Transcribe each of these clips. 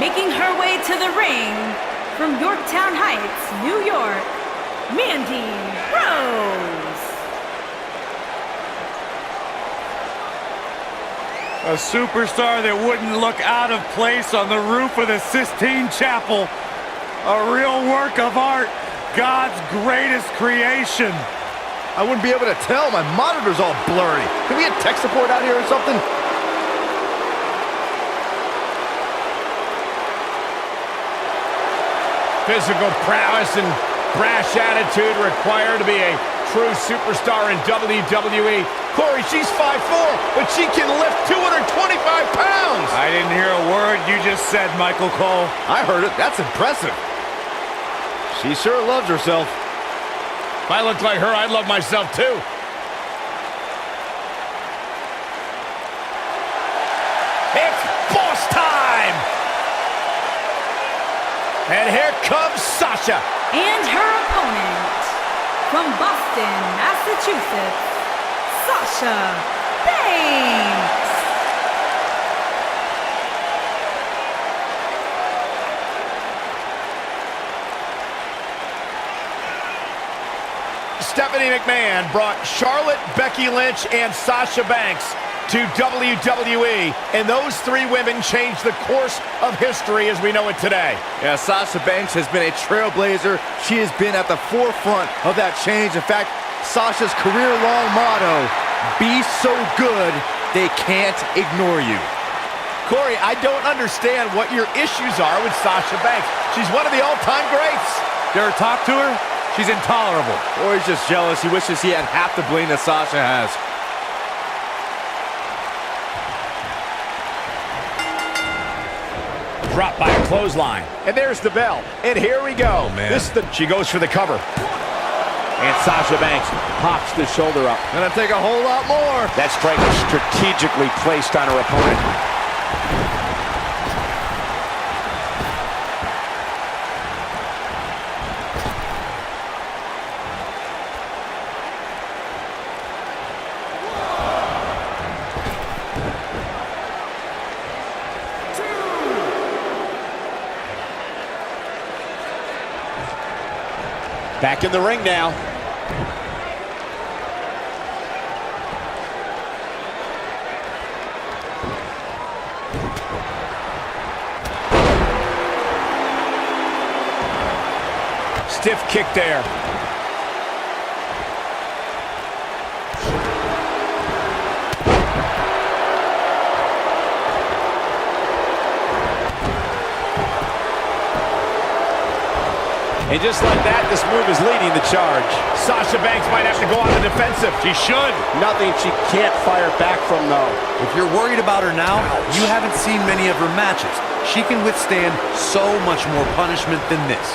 Making her way to the ring from Yorktown Heights, New York, Mandy Rose. A superstar that wouldn't look out of place on the roof of the Sistine Chapel. A real work of art, God's greatest creation. I wouldn't be able to tell. My monitor's all blurry. Can we get tech support out here or something? Physical prowess and brash attitude required to be a true superstar in WWE. Corey, she's 5'4", but she can lift 225 pounds. I didn't hear a word you just said, Michael Cole. I heard it. That's impressive. She sure loves herself. If I looked like her, I'd love myself too. It's boss time! And here comes Sasha. And her opponent, from Boston, Massachusetts, Sasha Banks. Stephanie McMahon brought Charlotte, Becky Lynch, and Sasha Banks to WWE, and those three women changed the course of history as we know it today. Yeah, Sasha Banks has been a trailblazer. She has been at the forefront of that change. In fact, Sasha's career-long motto, be so good, they can't ignore you. Corey, I don't understand what your issues are with Sasha Banks. She's one of the all-time greats. You ever talk to her? She's intolerable. Or he's just jealous. He wishes he had half the bling that Sasha has. Dropped by a clothesline. And there's the bell. And here we go. Oh, man. She goes for the cover. And Sasha Banks pops the shoulder up. Gonna take a whole lot more. That strike is strategically placed on her opponent. Back in the ring now. Stiff kick there. And just like that, this move is leading the charge. Sasha Banks might have to go on the defensive. She should. Nothing she can't fire back from, though. If you're worried about her now, you haven't seen many of her matches. She can withstand so much more punishment than this.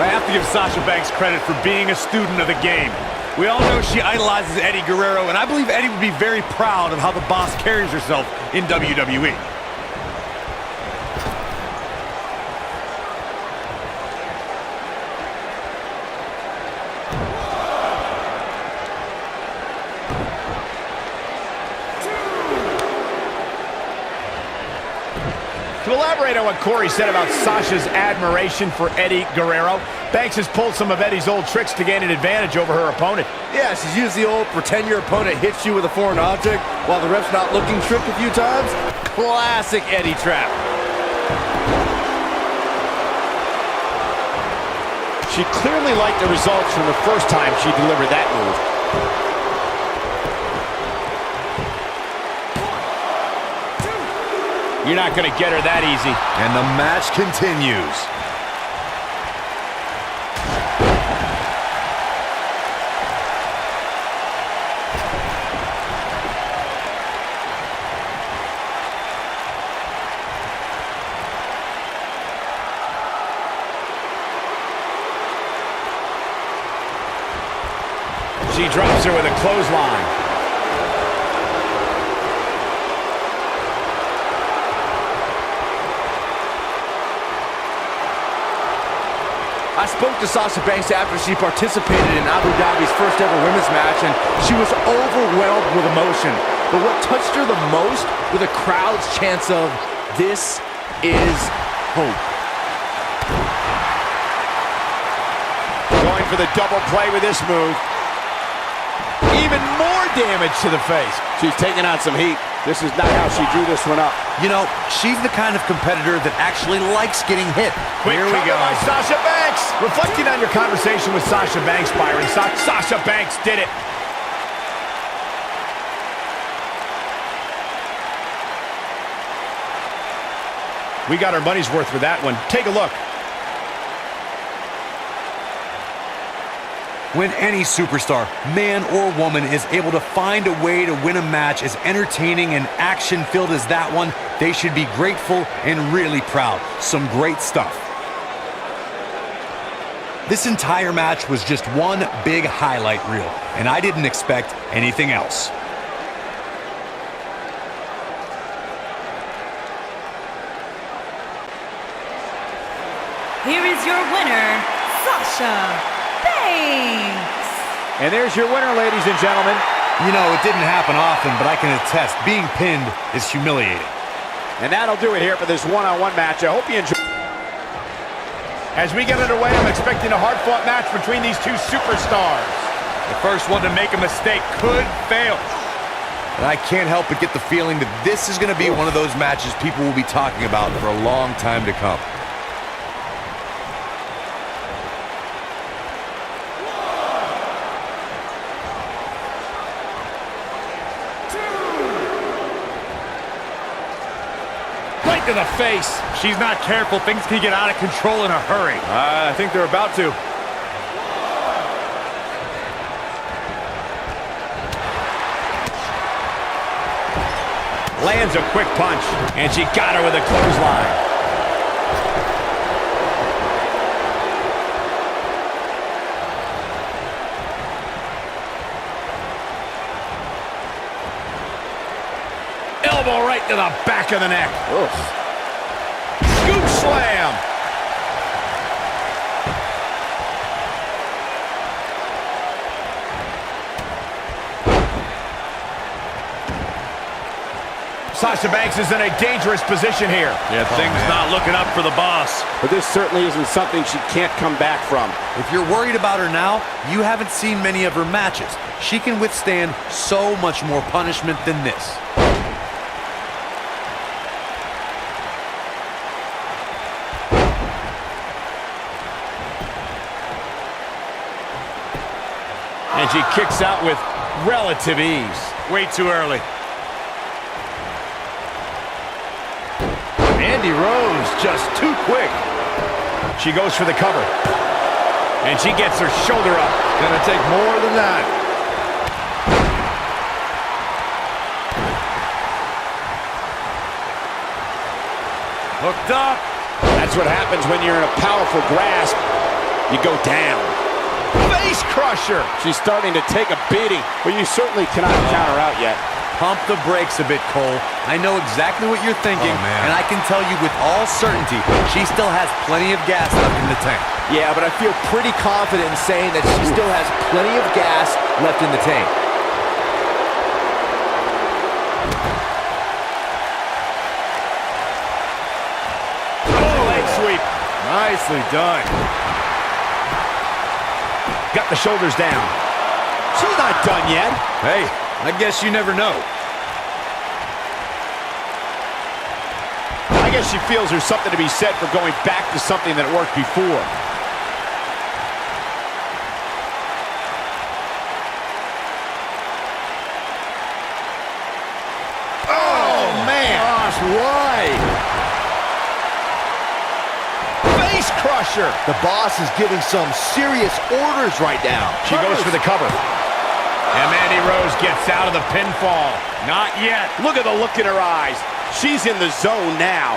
I have to give Sasha Banks credit for being a student of the game. We all know she idolizes Eddie Guerrero, and I believe Eddie would be very proud of how the boss carries herself in WWE. To elaborate on what Corey said about Sasha's admiration for Eddie Guerrero, Banks has pulled some of Eddie's old tricks to gain an advantage over her opponent. Yeah, she's used the old pretend your opponent hits you with a foreign object while the ref's not looking trick a few times. Classic Eddie trap. She clearly liked the results from the first time she delivered that move. You're not going to get her that easy. And the match continues. She drops her with a clothesline. I spoke to Sasha Banks after she participated in Abu Dhabi's first ever women's match, and she was overwhelmed with emotion. But what touched her the most were the crowd's chants of, "This is hope." Going for the double play with this move. Even more damage to the face. She's taking on some heat. This is not how she drew this one up. You know, she's the kind of competitor that actually likes getting hit. Quick Here we cover go. by Sasha Banks. Reflecting on your conversation with Sasha Banks, Byron, Sasha Banks did it. We got our money's worth with that one. Take a look. When any superstar, man or woman, is able to find a way to win a match as entertaining and action-filled as that one, they should be grateful and really proud. Some great stuff. This entire match was just one big highlight reel, and I didn't expect anything else. Here is your winner, Sasha Banks. And there's your winner, ladies and gentlemen. You know, it didn't happen often, but I can attest, being pinned is humiliating. And that'll do it here for this one-on-one match. I hope you enjoy. As we get underway, I'm expecting a hard-fought match between these two superstars. The first one to make a mistake could fail. And I can't help but get the feeling that this is going to be one of those matches people will be talking about for a long time to come. Right to the face. She's not careful. Things can get out of control in a hurry. I think they're about to. Lands a quick punch, and she got her with a clothesline. Elbow right to the back of the neck. Oof. Scoop slam. Sasha Banks is in a dangerous position here. Yeah, things not looking up for the boss. But this certainly isn't something she can't come back from. If you're worried about her now, you haven't seen many of her matches. She can withstand so much more punishment than this. And she kicks out with relative ease. Way too early. Andy Rose just too quick. She goes for the cover. And she gets her shoulder up. Gonna take more than that. Hooked up. That's what happens when you're in a powerful grasp. You go down. Face crusher. She's starting to take a beating, but you certainly cannot count her out yet. Pump the brakes a bit, Cole. I know exactly what you're thinking, and I can tell you with all certainty, she still has plenty of gas left in the tank. Yeah, but I feel pretty confident in saying that she still has plenty of gas left in the tank. Leg sweep. Nicely done. Got the shoulders down. She's not done yet. Hey, I guess you never know. I guess she feels there's something to be said for going back to something that worked before. Oh, man. Gosh, why? Face crusher. The boss is giving some serious orders right now. She goes for the cover. And Mandy Rose gets out of the pinfall. Not yet. Look at the look in her eyes. She's in the zone now.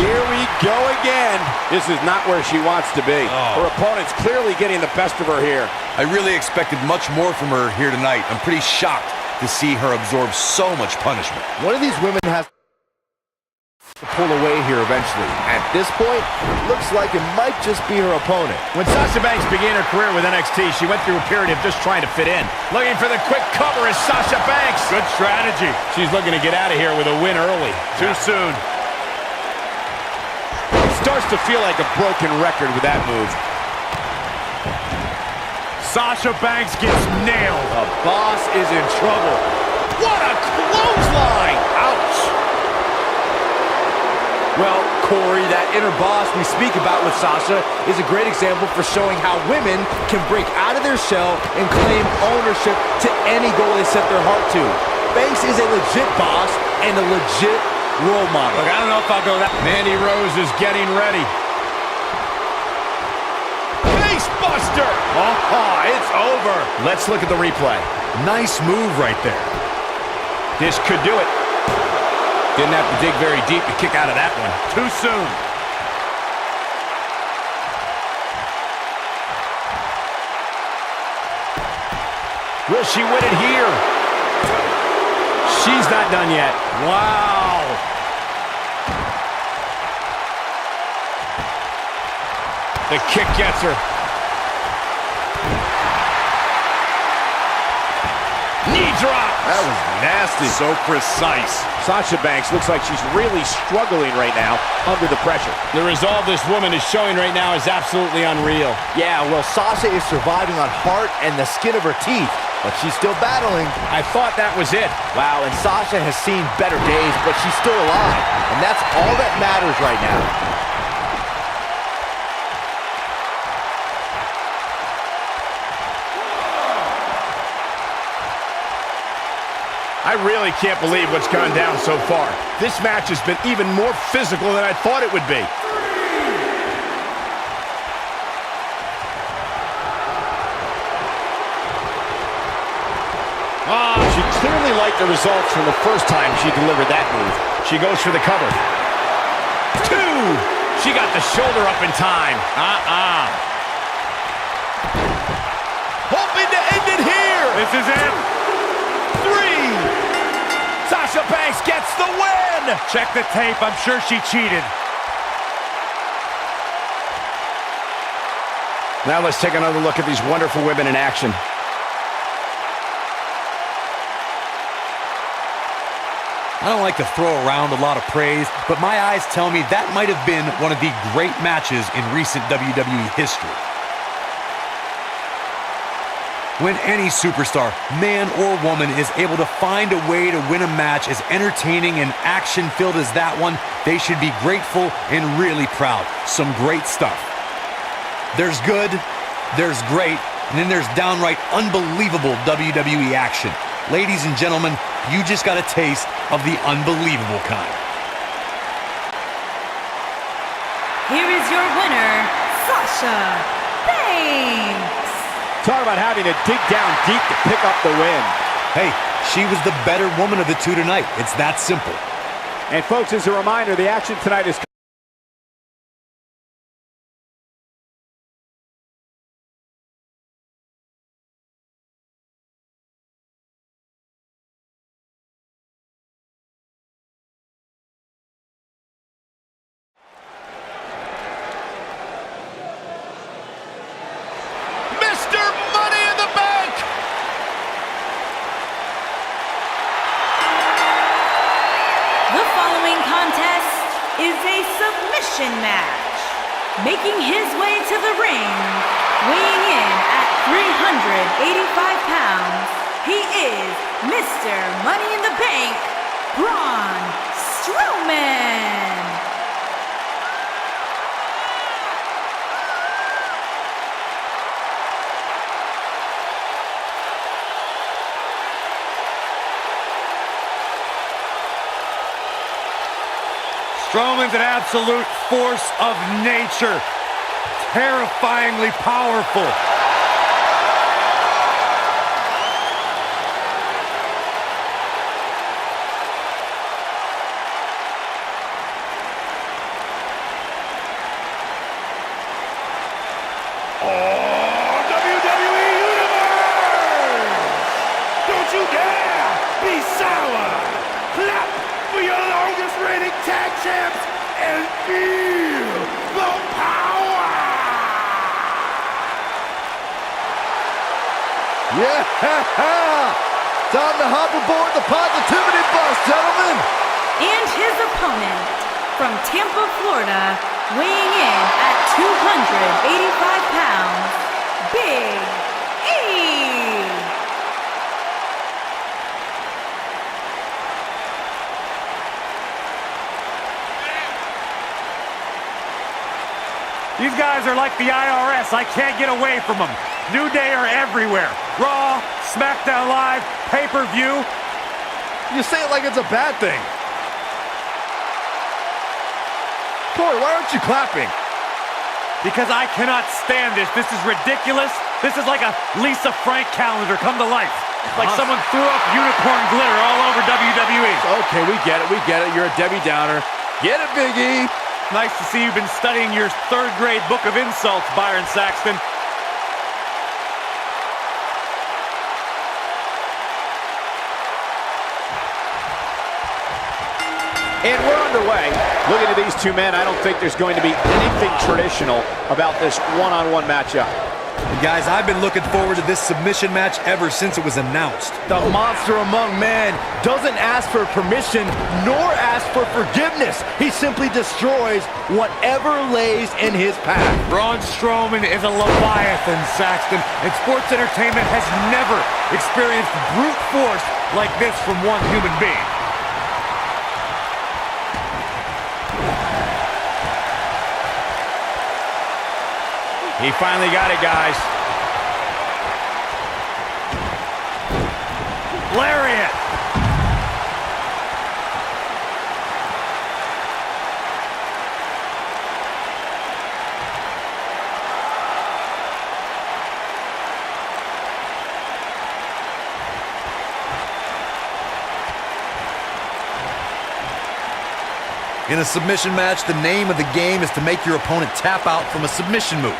Here we go again. This is not where she wants to be. Her opponent's clearly getting the best of her here. I really expected much more from her here tonight. I'm pretty shocked to see her absorb so much punishment. One of these women has... pull away here eventually. At this point, looks like it might just be her opponent. When Sasha Banks began her career with NXT, she went through a period of just trying to fit in. Looking for the quick cover is Sasha Banks. Good strategy. She's looking to get out of here with a win early. Too soon. Starts to feel like a broken record with that move. Sasha Banks gets nailed. The Boss is in trouble. What a clothesline! Ouch! Well, Corey, that inner boss we speak about with Sasha is a great example for showing how women can break out of their shell and claim ownership to any goal they set their heart to. Banks is a legit boss and a legit role model. Look, I don't know if I'll go that. Mandy Rose is getting ready. Face buster! It's over. Let's look at the replay. Nice move right there. This could do it. Didn't have to dig very deep to kick out of that one. Too soon. Will she win it here? She's not done yet. Wow. The kick gets her. Knee drop. That was nasty. So precise. Sasha Banks looks like she's really struggling right now under the pressure. The resolve this woman is showing right now is absolutely unreal. Yeah, well, Sasha is surviving on heart and the skin of her teeth, but she's still battling. I thought that was it. Wow, and Sasha has seen better days, but she's still alive, and that's all that matters right now. I really can't believe what's gone down so far. This match has been even more physical than I thought it would be. She clearly liked the results from the first time she delivered that move. She goes for the cover. 2! She got the shoulder up in time. Hoping to end it here. This is it. 3! Sasha Banks gets the win! Check the tape. I'm sure she cheated. Now let's take another look at these wonderful women in action. I don't like to throw around a lot of praise, but my eyes tell me that might have been one of the great matches in recent WWE history. When any superstar, man or woman, is able to find a way to win a match as entertaining and action-filled as that one, they should be grateful and really proud. Some great stuff. There's good, there's great, and then there's downright unbelievable WWE action. Ladies and gentlemen, you just got a taste of the unbelievable kind. Here is your winner, Sasha Banks. Talk about having to dig down deep to pick up the win. Hey, she was the better woman of the two tonight. It's that simple. And folks, as a reminder, the action tonight is is a submission match. Making his way to the ring, weighing in at 385 pounds, he is Mr. Money in the Bank, Braun Strowman. Strowman's an absolute force of nature. Terrifyingly powerful. WWE Universe! Don't you dare be sour! Clap for your longest reigning tag champs and feel the power! Yeah! Time to hop aboard the positivity bus, gentlemen! And his opponent from Tampa, Florida, weighing in at 285 pounds, Big E! These guys are like the IRS. I can't get away from them. New Day are everywhere. Raw, SmackDown Live, pay-per-view. You say it like it's a bad thing. Corey, why aren't you clapping? Because I cannot stand this. This is ridiculous. This is like a Lisa Frank calendar come to life. Like someone threw up unicorn glitter all over WWE. Okay, we get it. You're a Debbie Downer. Get it, Big E. Nice to see you've been studying your third-grade book of insults, Byron Saxton. And we're underway. Looking at these two men, I don't think there's going to be anything traditional about this one-on-one matchup. And guys, I've been looking forward to this submission match ever since it was announced. The monster among men doesn't ask for permission nor ask for forgiveness. He simply destroys whatever lays in his path. Braun Strowman is a Leviathan, Saxton, and sports entertainment has never experienced brute force like this from one human being. He finally got it, guys. Lariat! In a submission match, the name of the game is to make your opponent tap out from a submission move.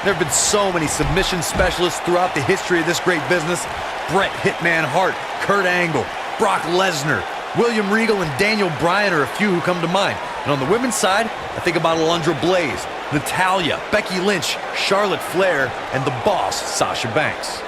There have been so many submission specialists throughout the history of this great business. Bret Hitman Hart, Kurt Angle, Brock Lesnar, William Regal, and Daniel Bryan are a few who come to mind. And on the women's side, I think about Alundra Blaze, Natalya, Becky Lynch, Charlotte Flair, and the boss, Sasha Banks.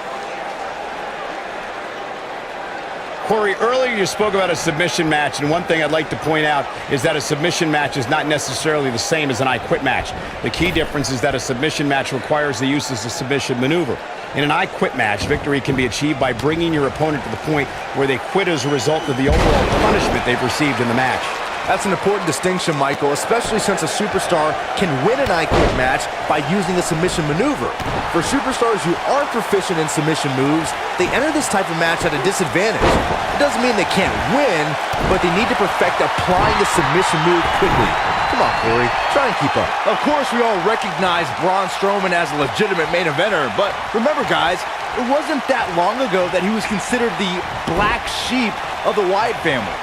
Corey, earlier you spoke about a submission match, and one thing I'd like to point out is that a submission match is not necessarily the same as an I Quit match. The key difference is that a submission match requires the use of a submission maneuver. In an I Quit match, victory can be achieved by bringing your opponent to the point where they quit as a result of the overall punishment they've received in the match. That's an important distinction, Michael, especially since a superstar can win an I Quit match by using a submission maneuver. For superstars who aren't proficient in submission moves, they enter this type of match at a disadvantage. It doesn't mean they can't win, but they need to perfect applying the submission move quickly. Come on, Corey, try and keep up. Of course, we all recognize Braun Strowman as a legitimate main eventer, but remember, guys, it wasn't that long ago that he was considered the black sheep of the Wyatt family.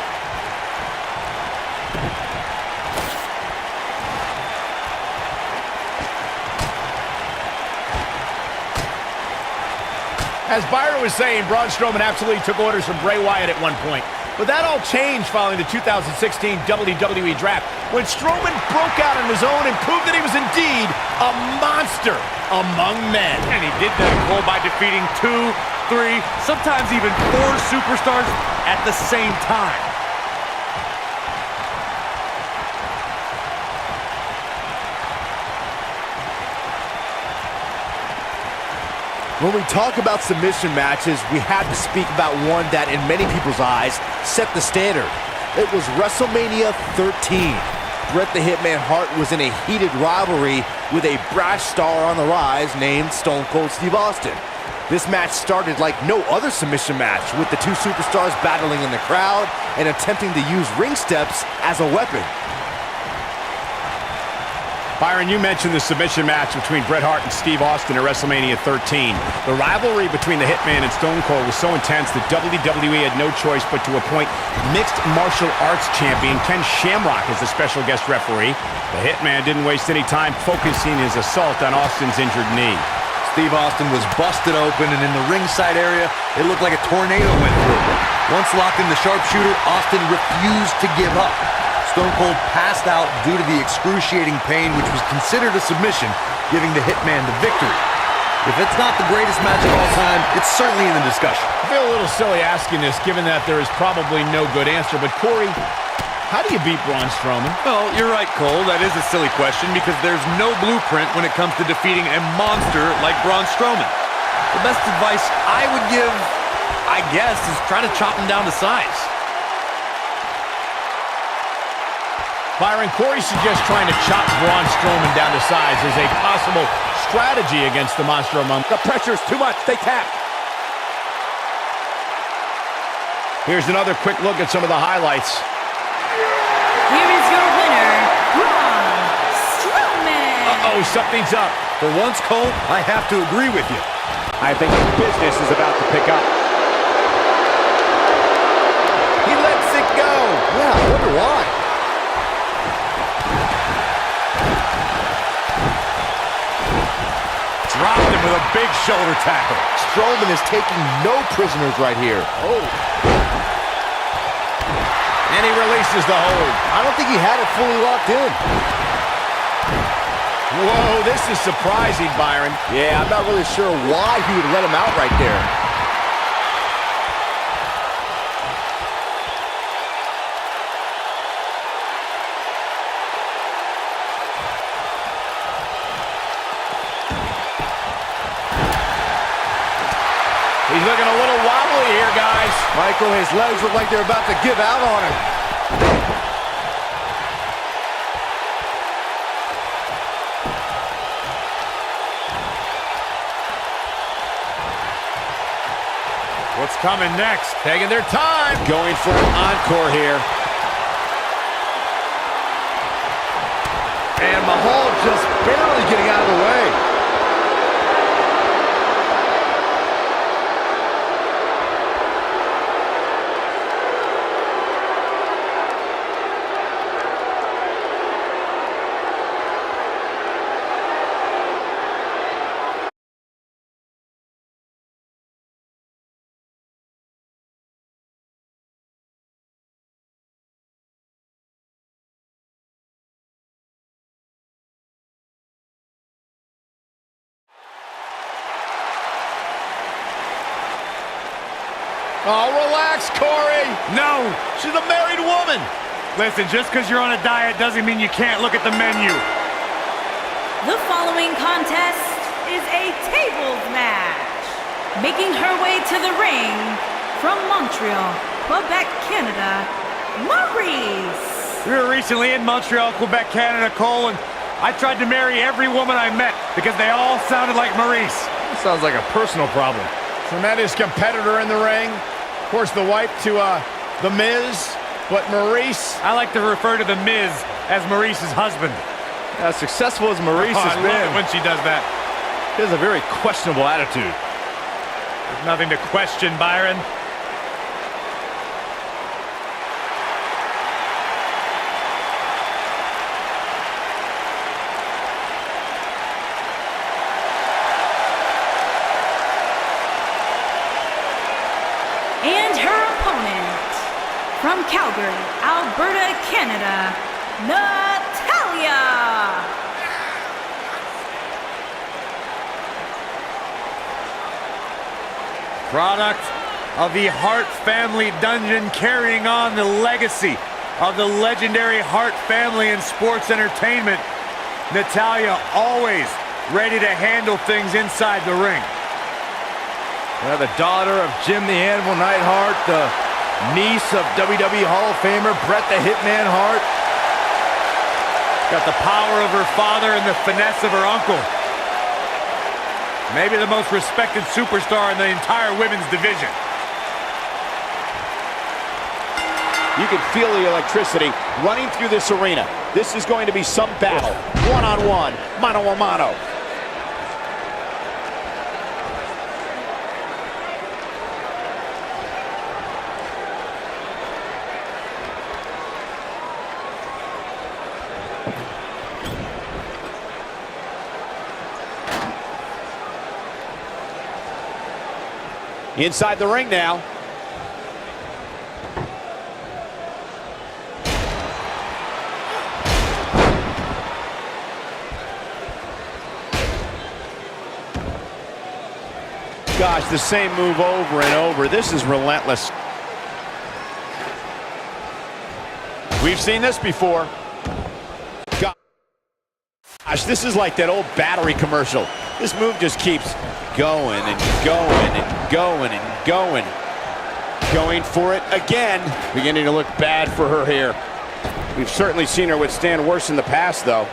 As Byron was saying, Braun Strowman absolutely took orders from Bray Wyatt at one point. But that all changed following the 2016 WWE Draft, when Strowman broke out on his own and proved that he was indeed a monster among men. And he did that, Cole, by defeating 2, 3, sometimes even 4 superstars at the same time. When we talk about submission matches, we have to speak about one that, in many people's eyes, set the standard. It was WrestleMania 13. Bret the Hitman Hart was in a heated rivalry with a brash star on the rise named Stone Cold Steve Austin. This match started like no other submission match, with the two superstars battling in the crowd and attempting to use ring steps as a weapon. Byron, you mentioned the submission match between Bret Hart and Steve Austin at WrestleMania 13. The rivalry between the Hitman and Stone Cold was so intense that WWE had no choice but to appoint mixed martial arts champion Ken Shamrock as the special guest referee. The Hitman didn't waste any time focusing his assault on Austin's injured knee. Steve Austin was busted open, and in the ringside area, it looked like a tornado went through. Once locked in the sharpshooter, Austin refused to give up. Stone Cold passed out due to the excruciating pain, which was considered a submission, giving the Hitman the victory. If it's not the greatest match of all time, it's certainly in the discussion. I feel a little silly asking this, given that there is probably no good answer, but Corey, how do you beat Braun Strowman? Well, you're right, Cole. That is a silly question because there's no blueprint when it comes to defeating a monster like Braun Strowman. The best advice I would give, I guess, is try to chop him down to size. Byron, Corey suggests trying to chop Braun Strowman down to size as a possible strategy against the Monster Among. The pressure's too much. They tap. Here's another quick look at some of the highlights. Here is your winner, Braun Strowman. Uh-oh, something's up. For once, Cole, I have to agree with you. I think business is about to pick up. He lets it go. Yeah, I wonder why. Dropped him with a big shoulder tackle. Strowman is taking no prisoners right here. Oh. And he releases the hold. I don't think he had it fully locked in. Whoa, this is surprising, Byron. Yeah, I'm not really sure why he would let him out right there. He's looking a little wobbly here, guys. Michael, his legs look like they're about to give out on him. What's coming next? Taking their time. Going for an encore here. And Mahal just barely getting out of the way. Oh, relax, Corey. No! She's a married woman. Listen, just because you're on a diet doesn't mean you can't look at the menu. The following contest is a tables match. Making her way to the ring from Montreal, Quebec, Canada, Maurice. We were recently in Montreal, Quebec, Canada, Cole, and I tried to marry every woman I met because they all sounded like Maurice. That sounds like a personal problem. Tremendous competitor in the ring. Of course, the wife to The Miz, but Maurice. I like to refer to The Miz as Maurice's husband. As successful as Maurice I has love been, it when she does that. he has a very questionable attitude. There's nothing to question, Byron. And her opponent from Calgary, Alberta, Canada, Natalya. Product of the Hart family dungeon, carrying on the legacy of the legendary Hart family in sports entertainment. Natalya always ready to handle things inside the ring. The daughter of Jim the Anvil Neidhart, the niece of WWE Hall of Famer Bret the Hitman Hart. Got the power of her father and the finesse of her uncle. Maybe the most respected superstar in the entire women's division. You can feel the electricity running through this arena. This is going to be some battle. One-on-one, mano-a-mano. Inside the ring now. Gosh, the same move over and over. This is relentless. We've seen this before. Gosh, this is like that old battery commercial. This move just keeps going and going and going and going. Going for it again. Beginning to look bad for her here. We've certainly seen her withstand worse in the past, though.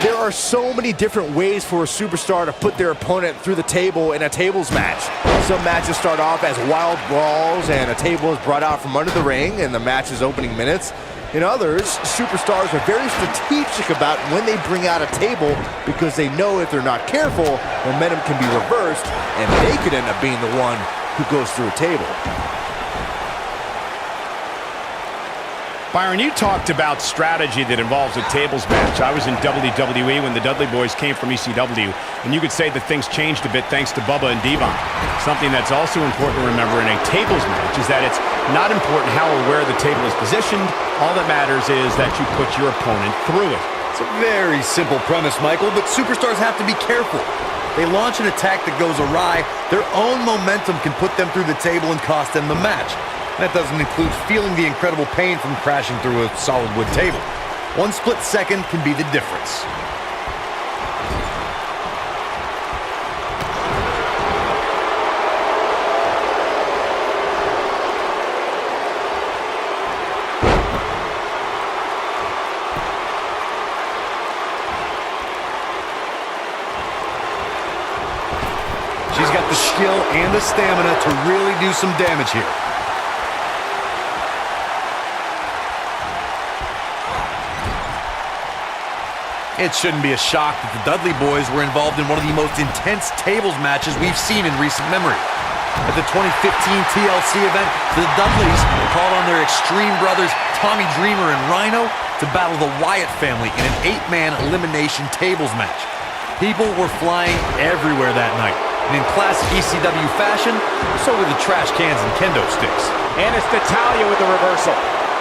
There are so many different ways for a superstar to put their opponent through the table in a tables match. Some matches start off as wild brawls and a table is brought out from under the ring in the match's opening minutes. In others, superstars are very strategic about when they bring out a table because they know if they're not careful, momentum can be reversed and they could end up being the one who goes through a table. Byron, you talked about strategy that involves a tables match. I was in WWE when the Dudley Boys came from ECW, and you could say that things changed a bit thanks to Bubba and Devon. Something that's also important to remember in a tables match is that it's not important how or where the table is positioned. All that matters is that you put your opponent through it. It's a very simple premise, Michael, but superstars have to be careful. They launch an attack that goes awry, their own momentum can put them through the table and cost them the match. That doesn't include feeling the incredible pain from crashing through a solid wood table. One split second can be the difference. She's got the skill and the stamina to really do some damage here. It shouldn't be a shock that the Dudley Boys were involved in one of the most intense tables matches we've seen in recent memory. At the 2015 TLC event, the Dudleys called on their Extreme brothers Tommy Dreamer and Rhino to battle the Wyatt family in an 8-man elimination tables match. People were flying everywhere that night, and in classic ECW fashion, so were the trash cans and kendo sticks. And it's Natalya with the reversal.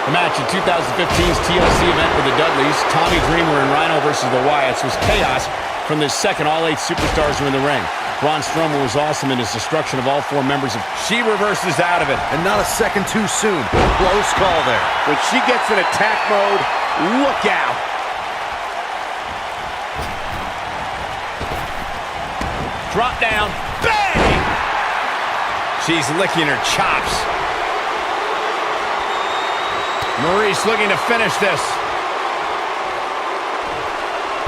The match in 2015's TLC event with the Dudleys, Tommy Dreamer and Rhino versus the Wyatts, was chaos from the second all 8 superstars were in the ring. Braun Strowman was awesome in his destruction of all 4 members of... She reverses out of it. And not a second too soon. Close call there. When she gets in attack mode, look out. Drop down. Bang! She's licking her chops. Maurice looking to finish this.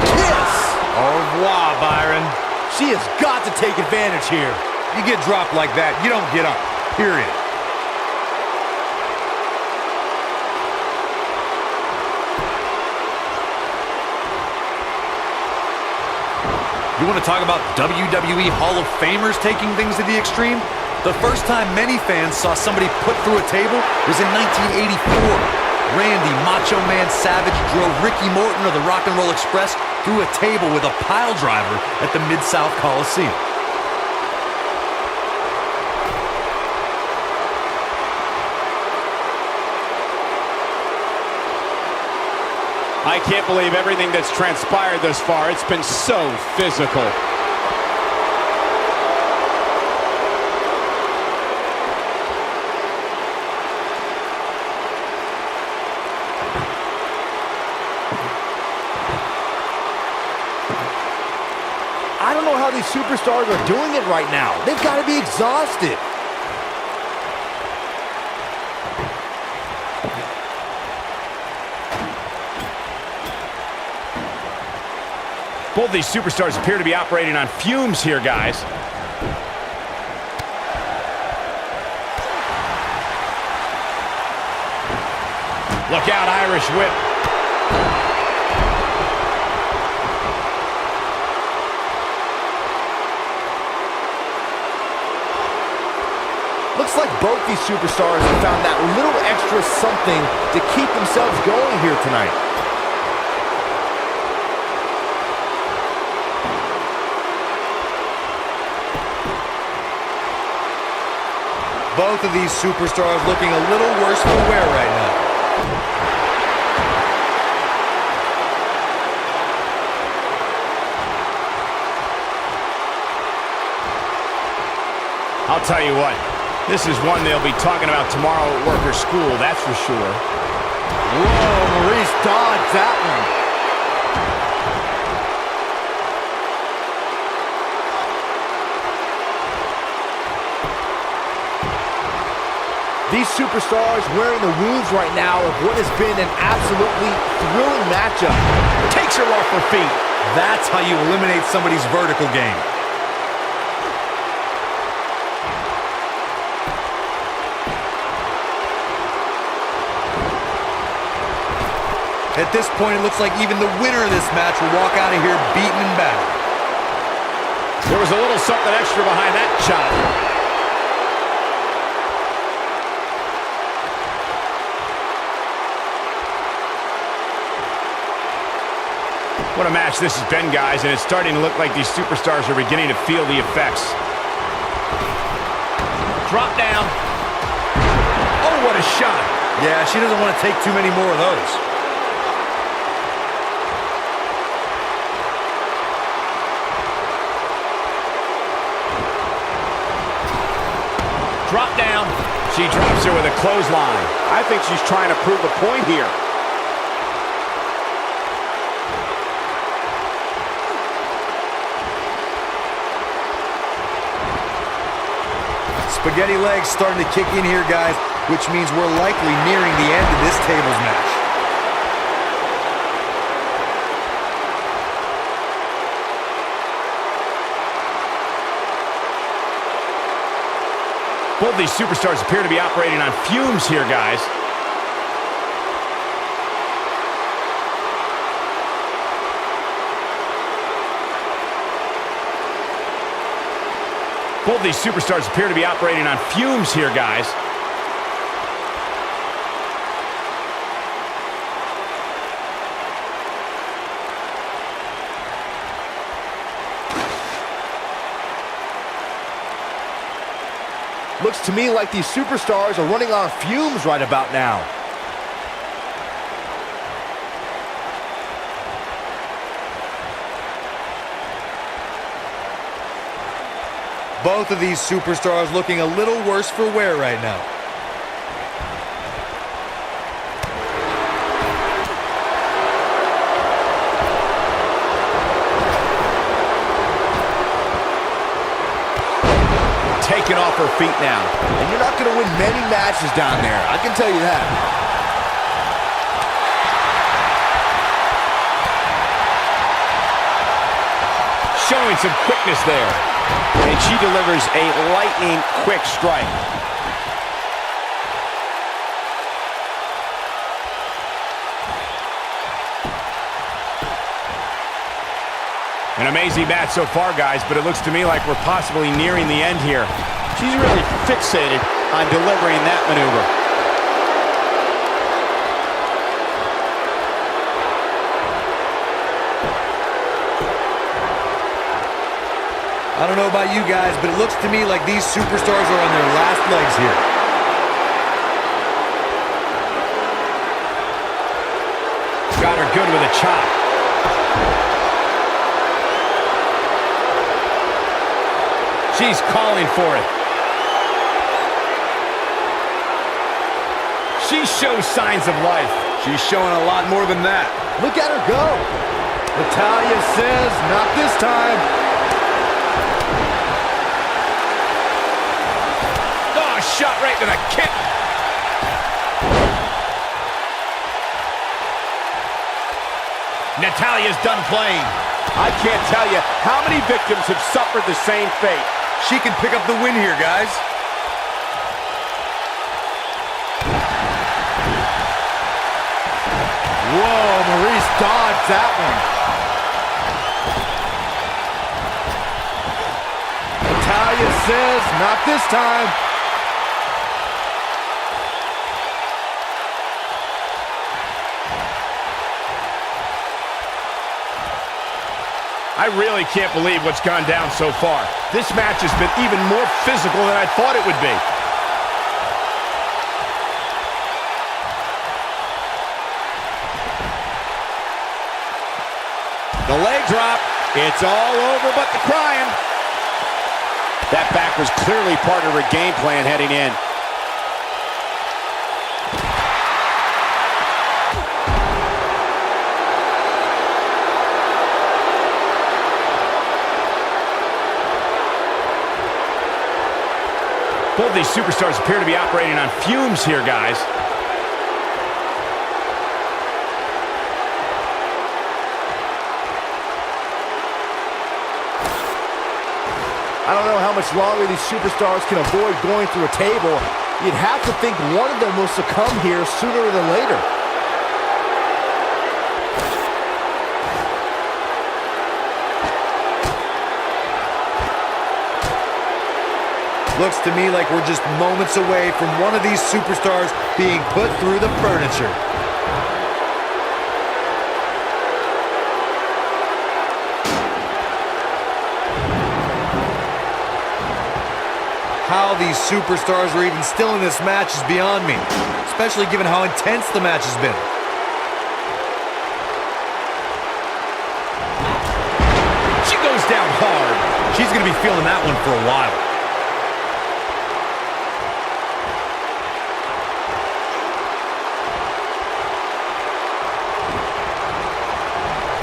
Kiss! Au revoir, Byron. She has got to take advantage here. You get dropped like that, you don't get up. Period. You want to talk about WWE Hall of Famers taking things to the extreme? The first time many fans saw somebody put through a table was in 1984. Randy Macho Man Savage drove Ricky Morton of the Rock and Roll Express through a table with a pile driver at the Mid-South Coliseum. I can't believe everything that's transpired thus far. It's been so physical. I don't know how these superstars are doing it right now. They've got to be exhausted. Both these superstars appear to be operating on fumes here, guys. Look out, Irish whip. Looks like both these superstars have found that little extra something to keep themselves going here tonight. Both of these superstars looking a little worse for wear right now. I'll tell you what, this is one they'll be talking about tomorrow at work or school, that's for sure. Whoa, Maurice dodged that one. These superstars wearing the wounds right now of what has been an absolutely thrilling matchup. Takes her off her feet. That's how you eliminate somebody's vertical game. At this point, it looks like even the winner of this match will walk out of here beaten and battered. There was a little something extra behind that chop. What a match this has been, guys, and it's starting to look like these superstars are beginning to feel the effects. Drop down. Oh, what a shot. Yeah, she doesn't want to take too many more of those. Drop down. She drops her with a clothesline. I think she's trying to prove a point here. Spaghetti legs starting to kick in here, guys, which means we're likely nearing the end of this tables match. Both these superstars appear to be operating on fumes here, guys. Both these superstars appear to be operating on fumes here, guys. Looks to me like these superstars are running on fumes right about now. Both of these superstars looking a little worse for wear right now. Taken off her feet now. And you're not going to win many matches down there, I can tell you that. Showing some quickness there. And she delivers a lightning quick strike. An amazing match so far, guys, but it looks to me like we're possibly nearing the end here. She's really fixated on delivering that maneuver. I don't know about you guys, but it looks to me like these superstars are on their last legs here. Got her good with a chop. She's calling for it. She shows signs of life. She's showing a lot more than that. Look at her go. Natalya says, not this time. Shot right to the kit. Natalya's done playing. I can't tell you how many victims have suffered the same fate. She can pick up the win here, guys. Whoa, Maurice dodged that one. Natalya says, not this time. I really can't believe what's gone down so far. This match has been even more physical than I thought it would be. The leg drop. It's all over but the crying. That back was clearly part of her game plan heading in. Both these superstars appear to be operating on fumes here, guys. I don't know how much longer these superstars can avoid going through a table. You'd have to think one of them will succumb here sooner than later. Looks to me like we're just moments away from one of these superstars being put through the furniture. How these superstars are even still in this match is beyond me, especially given how intense the match has been. She goes down hard. She's going to be feeling that one for a while.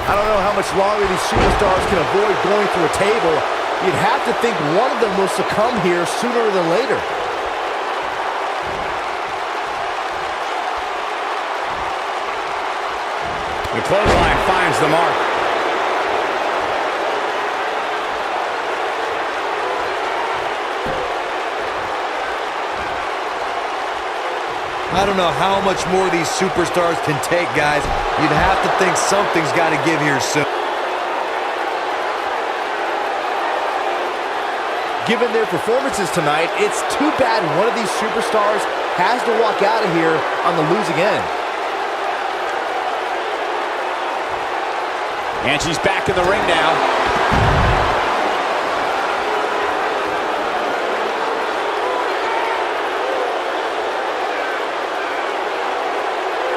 I don't know how much longer these superstars can avoid going through a table. You'd have to think one of them will succumb here sooner than later. The clothesline finds the mark. I don't know how much more these superstars can take, guys. You'd have to think something's got to give here soon. Given their performances tonight, it's too bad one of these superstars has to walk out of here on the losing end. And she's back in the ring now.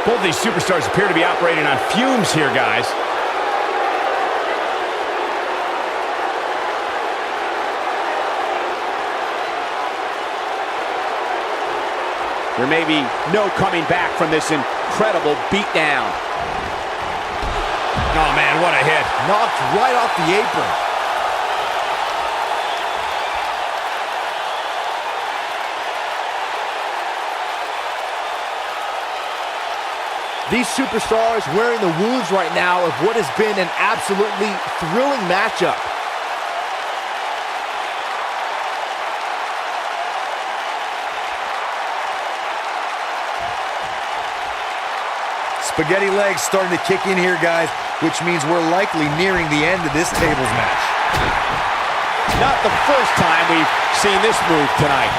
Both these superstars appear to be operating on fumes here, guys. There may be no coming back from this incredible beatdown. Oh, man, what a hit. Knocked right off the apron. These superstars wearing the wounds right now of what has been an absolutely thrilling matchup. Spaghetti legs starting to kick in here, guys, which means we're likely nearing the end of this tables match. Not the first time we've seen this move tonight.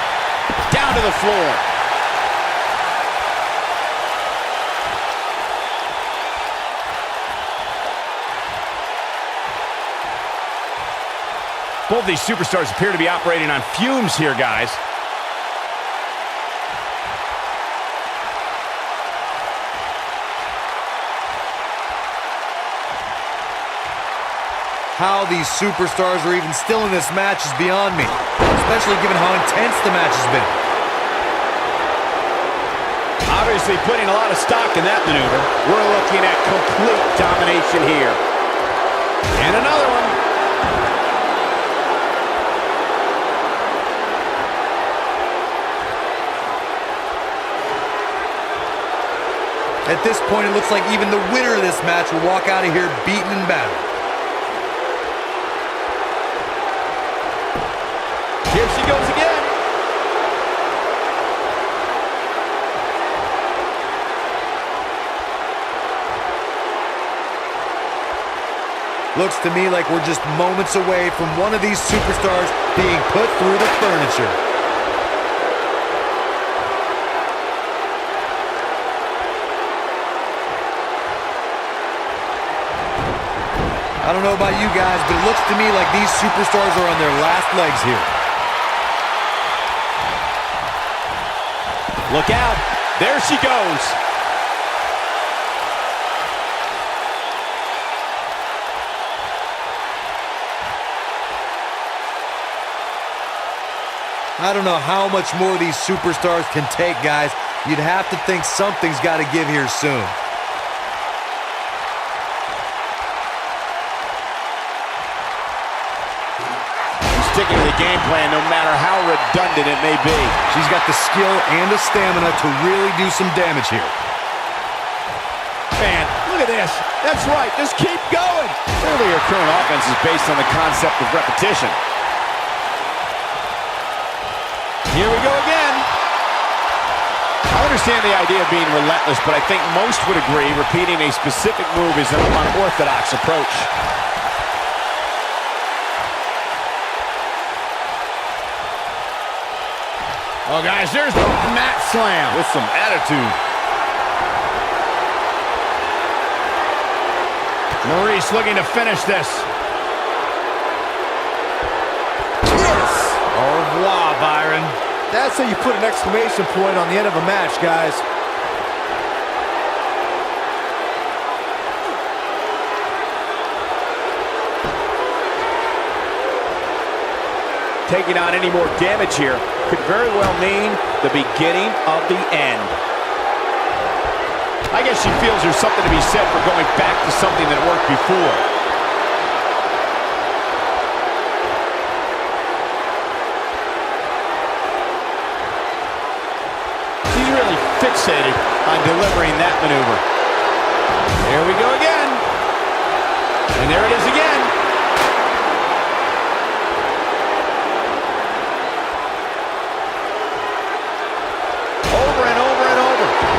Down to the floor. Both these superstars appear to be operating on fumes here, guys. How these superstars are even still in this match is beyond me, especially given how intense the match has been. Obviously putting a lot of stock in that maneuver. We're looking at complete domination here. And another one. At this point, it looks like even the winner of this match will walk out of here beaten and battered. Here she goes again. Looks to me like we're just moments away from one of these superstars being put through the furniture. I don't know about you guys, but it looks to me like these superstars are on their last legs here. Look out. There she goes. I don't know how much more these superstars can take, guys. You'd have to think something's got to give here soon. Sticking to the game plan no matter how redundant it may be. She's got the skill and the stamina to really do some damage here. Man, look at this. That's right. Just keep going. Clearly, her current offense is based on the concept of repetition. Here we go again. I understand the idea of being relentless, but I think most would agree repeating a specific move is an unorthodox approach. Oh, guys, there's the mat slam. With some attitude. Maurice looking to finish this. Yes! Au revoir, Byron. That's how you put an exclamation point on the end of a match, guys. Taking on any more damage here could very well mean the beginning of the end. I guess she feels there's something to be said for going back to something that worked before. She's really fixated on delivering that maneuver. There we go again. And there it is again.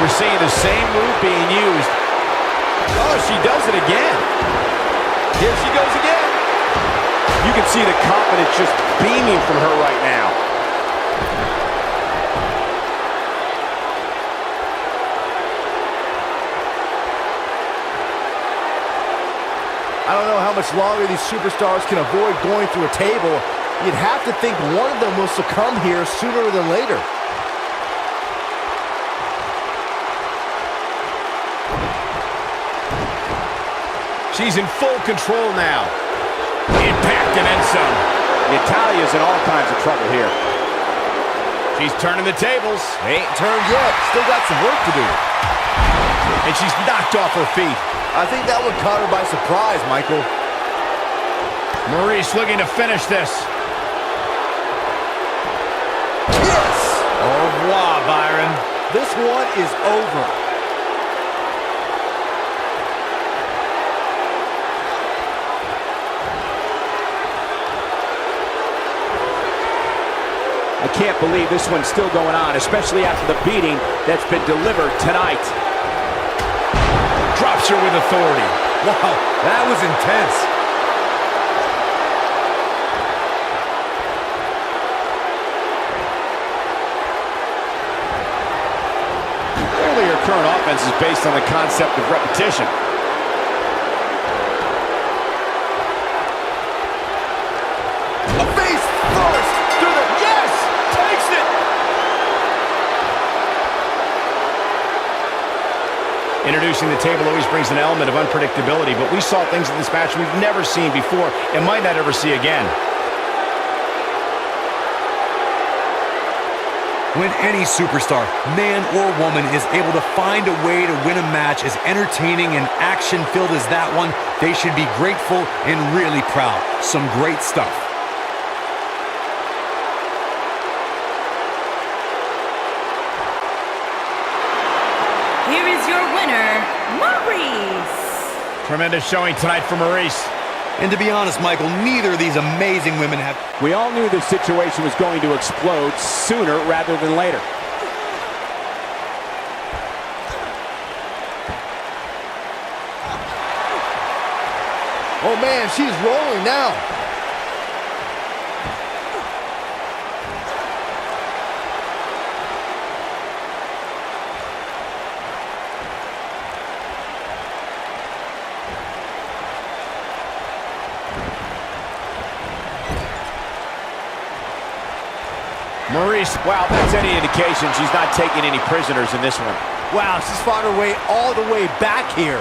We're seeing the same move being used. Oh, she does it again. Here she goes again. You can see the confidence just beaming from her right now. I don't know how much longer these superstars can avoid going through a table. You'd have to think one of them will succumb here sooner than later. She's in full control now. Impact and then some. Natalia's in all kinds of trouble here. She's turning the tables. Ain't turned yet. Still got some work to do. And she's knocked off her feet. I think that one caught her by surprise, Michael. Maurice looking to finish this. Yes! Au revoir, Byron. This one is over. I can't believe this one's still going on, especially after the beating that's been delivered tonight. Drops her with authority. Wow, that was intense. Clearly, her current offense is based on the concept of repetition. A face first through the... Yes! Takes it! Introducing the table always brings an element of unpredictability, but we saw things in this match we've never seen before and might not ever see again. When any superstar, man or woman, is able to find a way to win a match as entertaining and action-filled as that one, they should be grateful and really proud. Some great stuff. Here is your winner, Maurice. Tremendous showing tonight for Maurice. And to be honest, Michael, neither of these amazing women have... We all knew this situation was going to explode sooner rather than later. Oh man, she's rolling now. Maurice, wow, if that's any indication, she's not taking any prisoners in this one. Wow, she's fought her way all the way back here.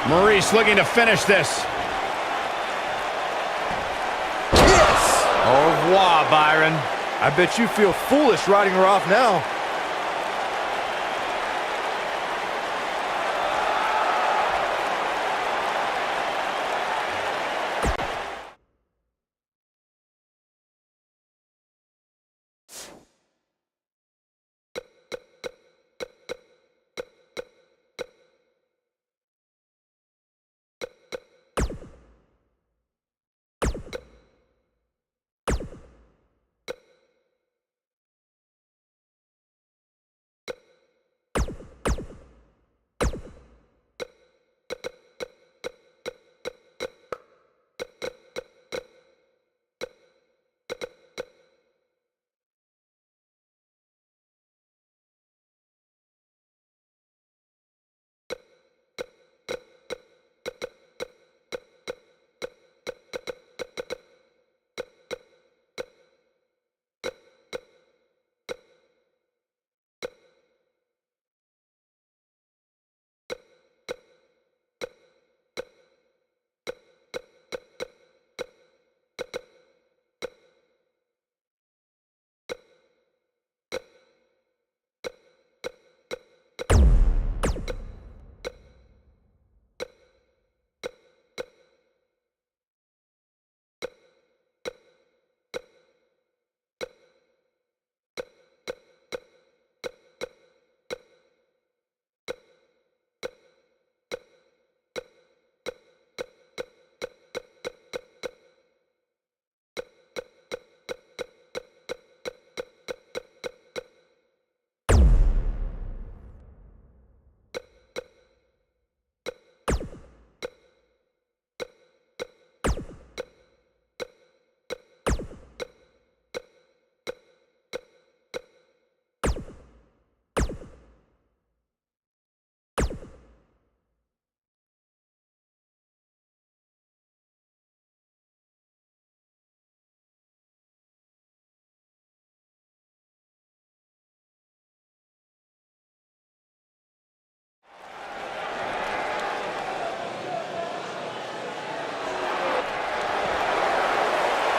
Maurice looking to finish this. Yes! Au revoir, Byron. I bet you feel foolish riding her off now.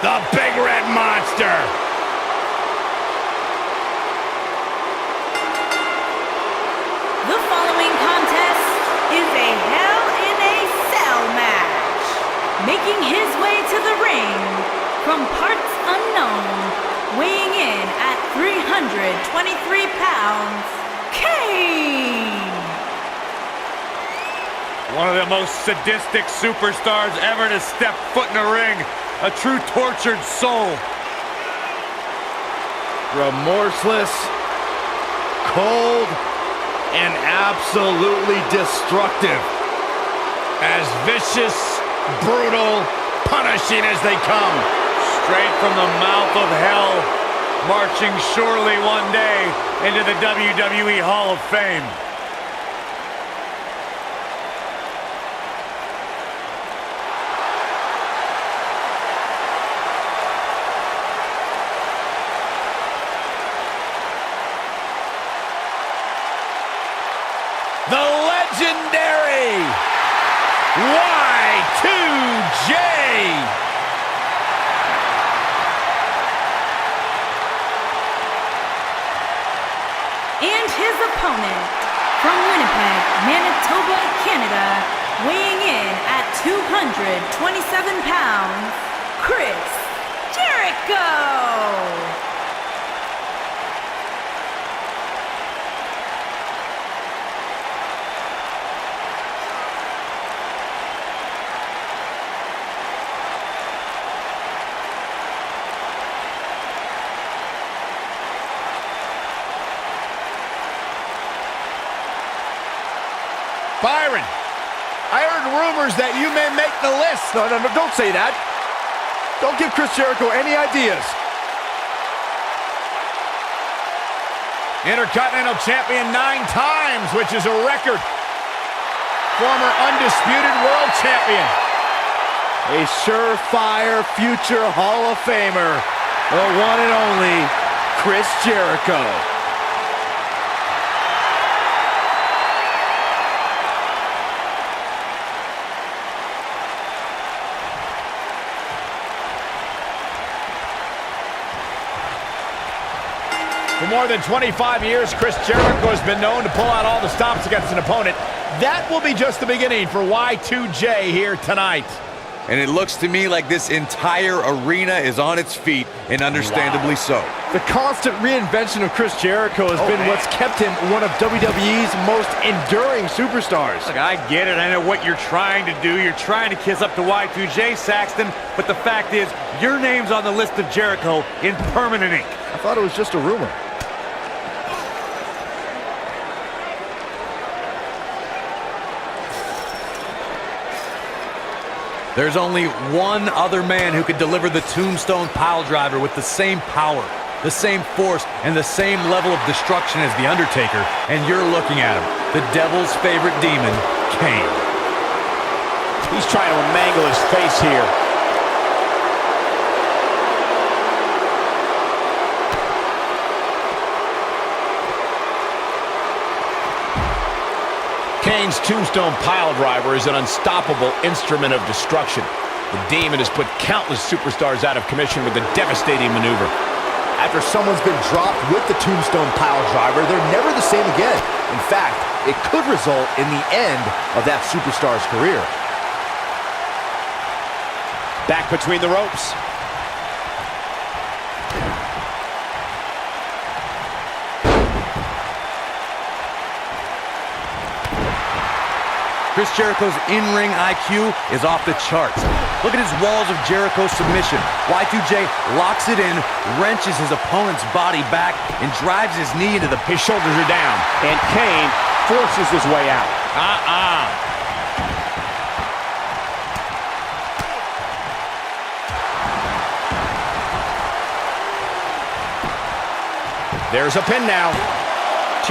The Big Red Monster. The following contest is a Hell in a Cell match. Making his way to the ring from parts unknown, weighing in at 323 pounds, Kane. One of the most sadistic superstars ever to step foot in a ring. A true tortured soul. Remorseless, cold, and absolutely destructive. As vicious, brutal, punishing as they come. Straight from the mouth of hell, marching surely one day into the WWE Hall of Fame. The legendary Y2J. And his opponent from Winnipeg, Manitoba, Canada, weighing in at 227 pounds, Chris Jericho. Byron, I heard rumors that you may make the list. No, don't say that. Don't give Chris Jericho any ideas. Intercontinental Champion 9 times, which is a record. Former Undisputed World Champion. A surefire future Hall of Famer. The one and only Chris Jericho. more than 25 years, Chris Jericho has been known to pull out all the stops against an opponent. That will be just the beginning for Y2J here tonight. And it looks to me like this entire arena is on its feet, and understandably so. The constant reinvention of Chris Jericho has been what's kept him one of WWE's most enduring superstars. Look, I get it. I know what you're trying to do. You're trying to kiss up to Y2J, Saxton. But the fact is, your name's on the list of Jericho in permanent ink. I thought it was just a rumor. There's only one other man who could deliver the Tombstone Piledriver with the same power, the same force, and the same level of destruction as The Undertaker, and you're looking at him, the Devil's favorite demon, Kane. He's trying to mangle his face here. Kane's Tombstone Piledriver is an unstoppable instrument of destruction. The Demon has put countless superstars out of commission with a devastating maneuver. After someone's been dropped with the Tombstone Piledriver, they're never the same again. In fact, it could result in the end of that superstar's career. Back between the ropes. Chris Jericho's in-ring IQ is off the charts. Look at his walls of Jericho submission. Y2J locks it in, wrenches his opponent's body back, and drives his knee into the... His shoulders are down, and Kane forces his way out. There's a pin now.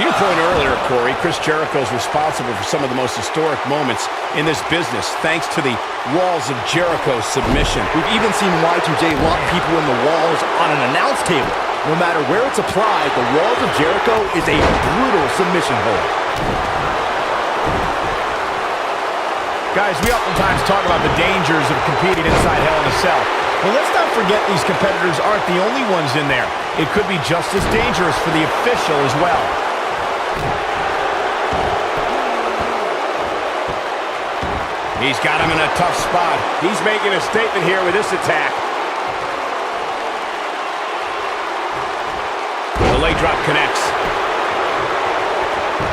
To your point earlier, Corey, Chris Jericho is responsible for some of the most historic moments in this business, thanks to the Walls of Jericho submission. We've even seen Y2J lock people in the walls on an announce table. No matter where it's applied, the Walls of Jericho is a brutal submission hold. Guys, we oftentimes talk about the dangers of competing inside Hell in a Cell. Well, let's not forget these competitors aren't the only ones in there. It could be just as dangerous for the official as well. He's got him in a tough spot. He's making a statement here with this attack. The leg drop connects.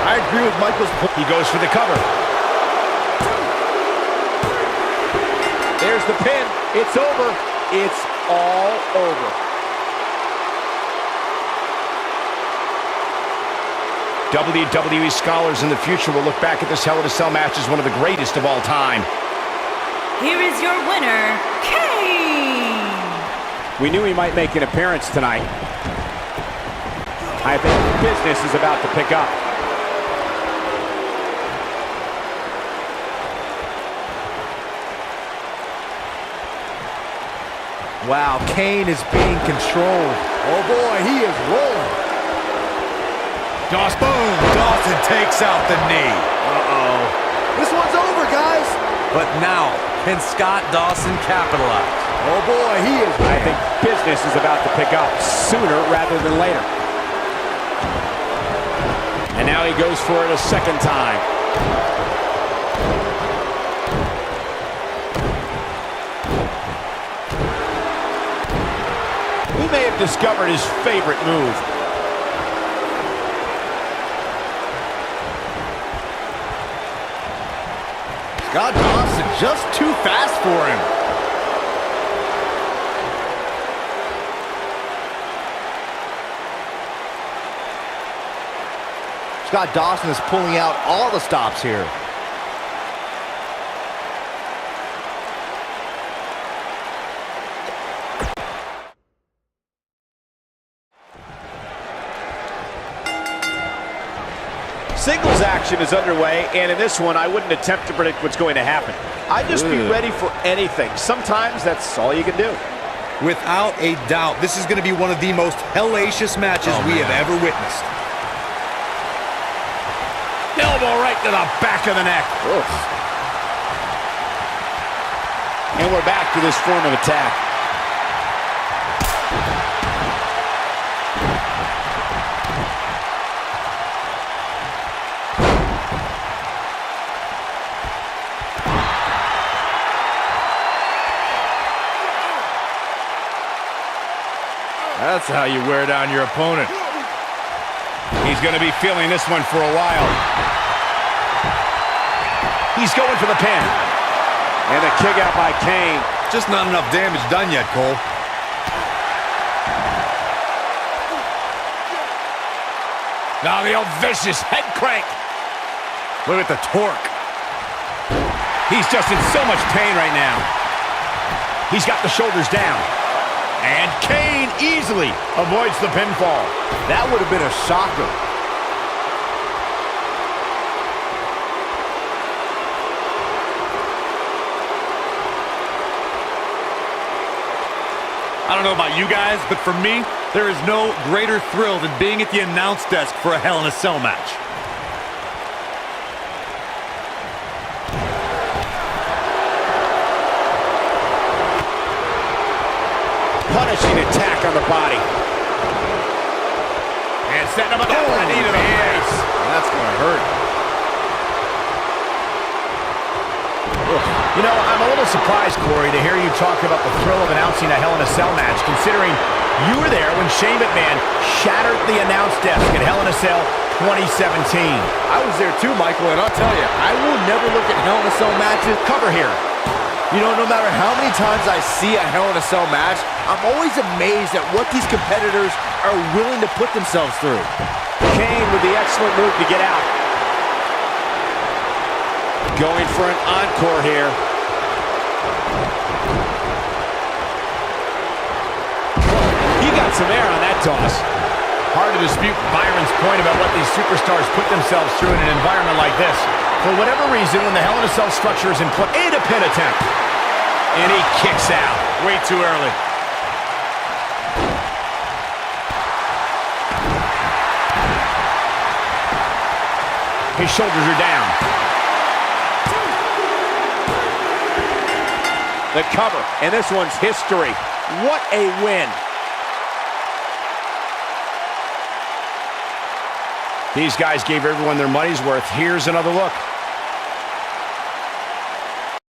I agree with Michael's point. He goes for the cover. There's the pin. It's over. It's all over. WWE scholars in the future will look back at this Hell in a Cell match as one of the greatest of all time. Here is your winner, Kane! We knew he might make an appearance tonight. I think business is about to pick up. Wow, Kane is being controlled. Oh boy, he is rolling. Boom! Dawson takes out the knee. This one's over, guys. But now, can Scott Dawson capitalize? Oh boy, he is. I think business is about to pick up sooner rather than later. And now he goes for it a second time. He may have discovered his favorite move. Scott Dawson just too fast for him. Scott Dawson is pulling out all the stops here. Singles action is underway, and in this one, I wouldn't attempt to predict what's going to happen. I'd just be ready for anything. Sometimes that's all you can do. Without a doubt, this is going to be one of the most hellacious matches we have ever witnessed. Elbow right to the back of the neck. Oof. And we're back to this form of attack. That's how you wear down your opponent. He's going to be feeling this one for a while. He's going for the pin. And a kick out by Kane. Just not enough damage done yet, Cole. Now the old vicious head crank. Look at the torque. He's just in so much pain right now. He's got the shoulders down. And Kane easily avoids the pinfall. That would have been a shocker. I don't know about you guys, but for me, there is no greater thrill than being at the announce desk for a Hell in a Cell match. Punishing attack on the body. And setting him up with a knee to the face. That's going to hurt. You know, I'm a little surprised, Corey, to hear you talk about the thrill of announcing a Hell in a Cell match, considering you were there when Shane McMahon shattered the announce desk at Hell in a Cell 2017. I was there too, Michael, and I'll tell you, I will never look at Hell in a Cell matches. Cover here. You know, no matter how many times I see a Hell in a Cell match, I'm always amazed at what these competitors are willing to put themselves through. Kane with the excellent move to get out. Going for an encore here. He got some air on that toss. Hard to dispute Byron's point about what these superstars put themselves through in an environment like this. For whatever reason, when the Hell in a Cell structure is in place, a pin attempt. And he kicks out. Way too early. His shoulders are down. The cover, and this one's history. What a win. These guys gave everyone their money's worth. Here's another look.